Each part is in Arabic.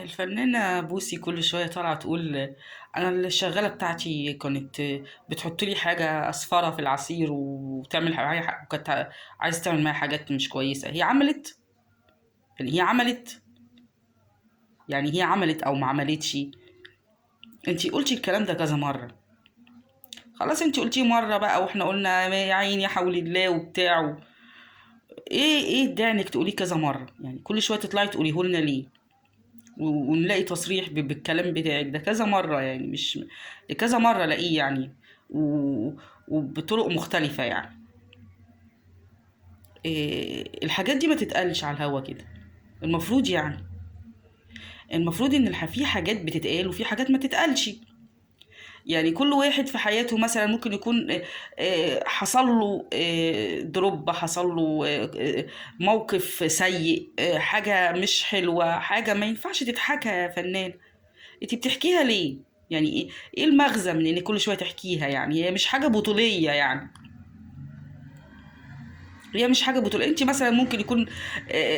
الفنانة بوسي كل شوية طالعة تقول أنا الشغالة بتاعتي كانت بتحط لي حاجة أصفرة في العصير وتعمل وكانت عايزة تعمل معايا حاجات مش كويسة. هي عملت؟ يعني هي عملت أو ما عملتش؟ انتي قلتي الكلام ده كذا مرة. خلاص انتي قلتيه مرة بقى واحنا قلنا يا عيني يا حول الله وبتاع ايه الداعي انك تقوليه كذا مرة؟ يعني كل شوية تطلعي تقوليه لنا ليه؟ ونلاقي تصريح بالكلام بتاعك ده كذا مرة، يعني مش كذا مرة الاقيه يعني و... وبطرق مختلفة يعني. الحاجات دي ما تتقالش على الهوا كده. المفروض يعني المفروض ان في حاجات بتتقال وفي حاجات ما تتقالش. يعني كل واحد في حياته مثلا ممكن يكون حصل له دروب، حصل له موقف سيء، حاجة مش حلوة، حاجة ما ينفعش تتحكى يا فنان. انت بتحكيها ليه؟ يعني ايه المغزى من ان كل شويه تحكيها؟ يعني هي مش حاجه بطوليه يعني. هي مش حاجه بطوليه. انت مثلا ممكن يكون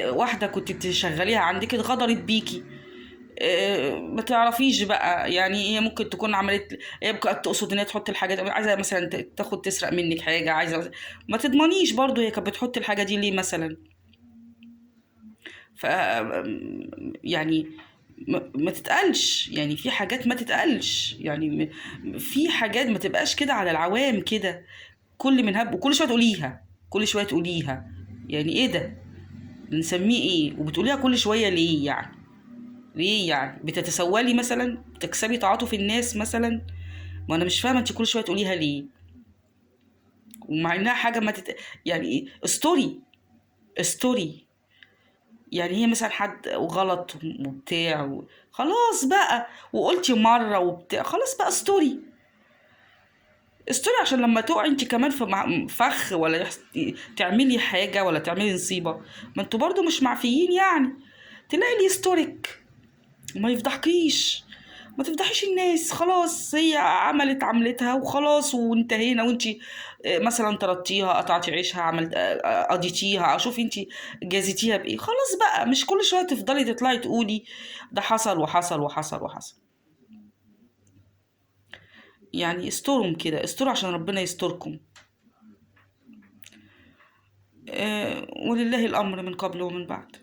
واحده كنت بتشغليها عندك اتغدرت بيكي، ما تعرفيش بقى. يعني هي ممكن تكون عملت، هي ممكن تقصد ان هي تحط الحاجات، عايزه مثلا تاخد تسرق منك حاجه، عايزه ما تضمنيش برضو هي كانت بتحط الحاجه دي ليه مثلا. ف يعني ما تتقالش. يعني في حاجات ما تتقالش. يعني في حاجات ما تبقاش كده على العوام كده. كل من هب وكل شويه تقوليها، كل شويه تقوليها. يعني ايه ده؟ نسميه ايه؟ وبتقوليها كل شويه ليه يعني؟ ليه يعني؟ بتتسولي مثلا؟ بتكسبي تعاطف الناس مثلا؟ ما انا مش فاهمه انت كل شويه تقوليها ليه. ومع انها حاجه ما يعني ايه؟ ستوري. يعني هي مثلا حد غلط وبتاع خلاص بقى، وقلتي مرة وبتاع، خلاص بقى ستوري عشان لما تقعي انت كمان في فخ، ولا تعملي حاجة ولا تعملي نصيبة، ما انتوا برضو مش معفيين يعني. تلاقي لي ستوريك وما يفضحكيش. ما تفضحيش الناس. خلاص هي عملت عملتها وخلاص وانتهينا. وانتي مثلا طردتيها، قطعتي عيشها، عملت قضيتيها، شوفي انتي جازيتيها بايه. خلاص بقى مش كل شويه تفضلي تطلعي تقولي ده حصل وحصل وحصل وحصل. يعني استرهم كده، استروا عشان ربنا يستركم. ولله الامر من قبل ومن بعد.